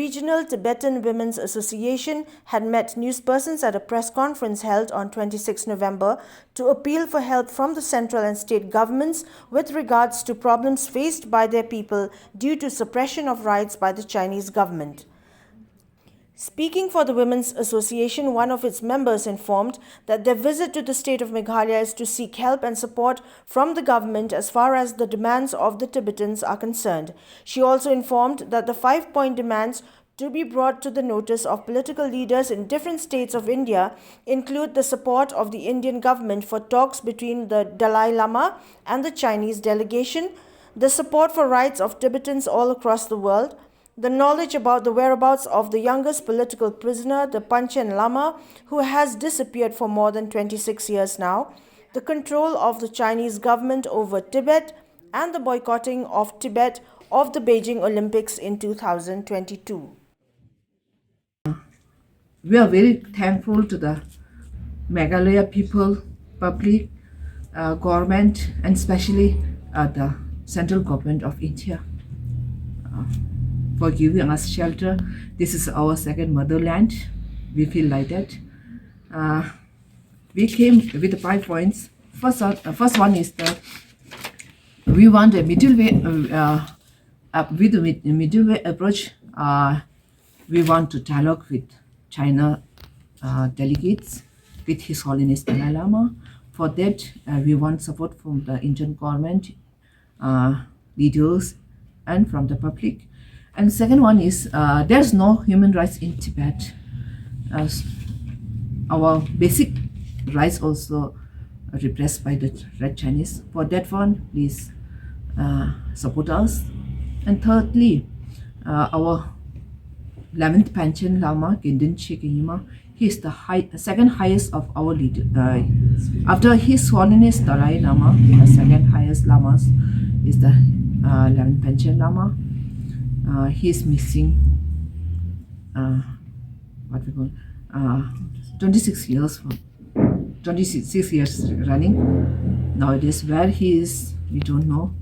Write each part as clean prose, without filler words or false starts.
Regional Tibetan Women's Association had met newspersons at a press conference held on 26 November to appeal for help from the central and state governments with regards to problems faced by their people due to suppression of rights by the Chinese government. Speaking for the Women's Association, one of its members informed that their visit to the state of Meghalaya is to seek help and support from the government as far as the demands of the Tibetans are concerned. She also informed that the 5-point demands to be brought to the notice of political leaders in different states of India include the support of the Indian government for talks between the Dalai Lama and the Chinese delegation, the support for rights of Tibetans all across the world, the knowledge about the whereabouts of the youngest political prisoner, the Panchen Lama, who has disappeared for more than 26 years now, the control of the Chinese government over Tibet, and the boycotting of Tibet of the Beijing Olympics in 2022. We are very thankful to the Meghalaya people, public, government, and especially the central government of India for giving us shelter. This is our second motherland. We feel like that. We came with 5 points. First one is that we want a middle way. With the middle way approach, we want to dialogue with China delegates, with His Holiness Dalai Lama. For that, we want support from the Indian government, leaders, and from the public. And second one is there's no human rights in Tibet. Our basic rights also repressed by the Red Chinese. For that one, please support us. And thirdly, our 11th Panchen Lama, M&ch, he is the second highest of our leader. After His Holiness Dalai Lama, the second highest lamas is the 11th Panchen Lama. He is missing 26 years 26 years running. Nowadays, where he is, we don't know.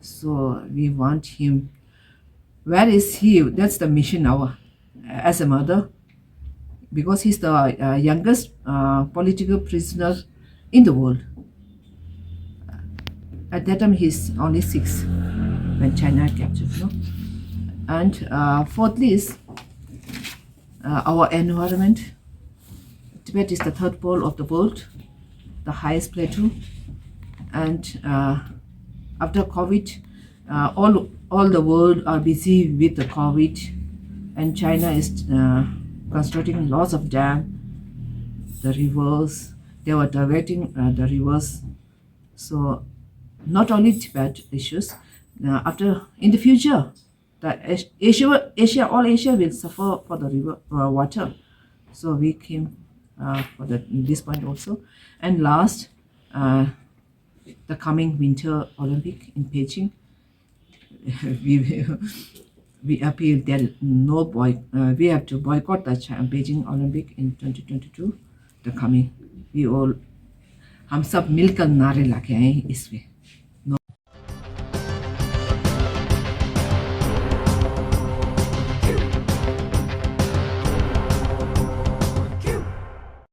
So we want him. Where is he? That's the mission now as a mother, because he's the youngest political prisoner in the world. At that time, he's only 6 when China captured him. And fourthly is our environment. Tibet is the 3rd pole of the world, the highest plateau. And after COVID, all the world are busy with the COVID, and China is constructing lots of dams, the rivers. They were diverting the rivers. So not only Tibet issues. In the future, all Asia will suffer for the river water. So we came for this point also. And last, the coming Winter Olympic in Beijing, we appeal that we have to boycott the Beijing Olympic in 2022. The coming, हम सब मिलकर नारे लाके आए इस पे.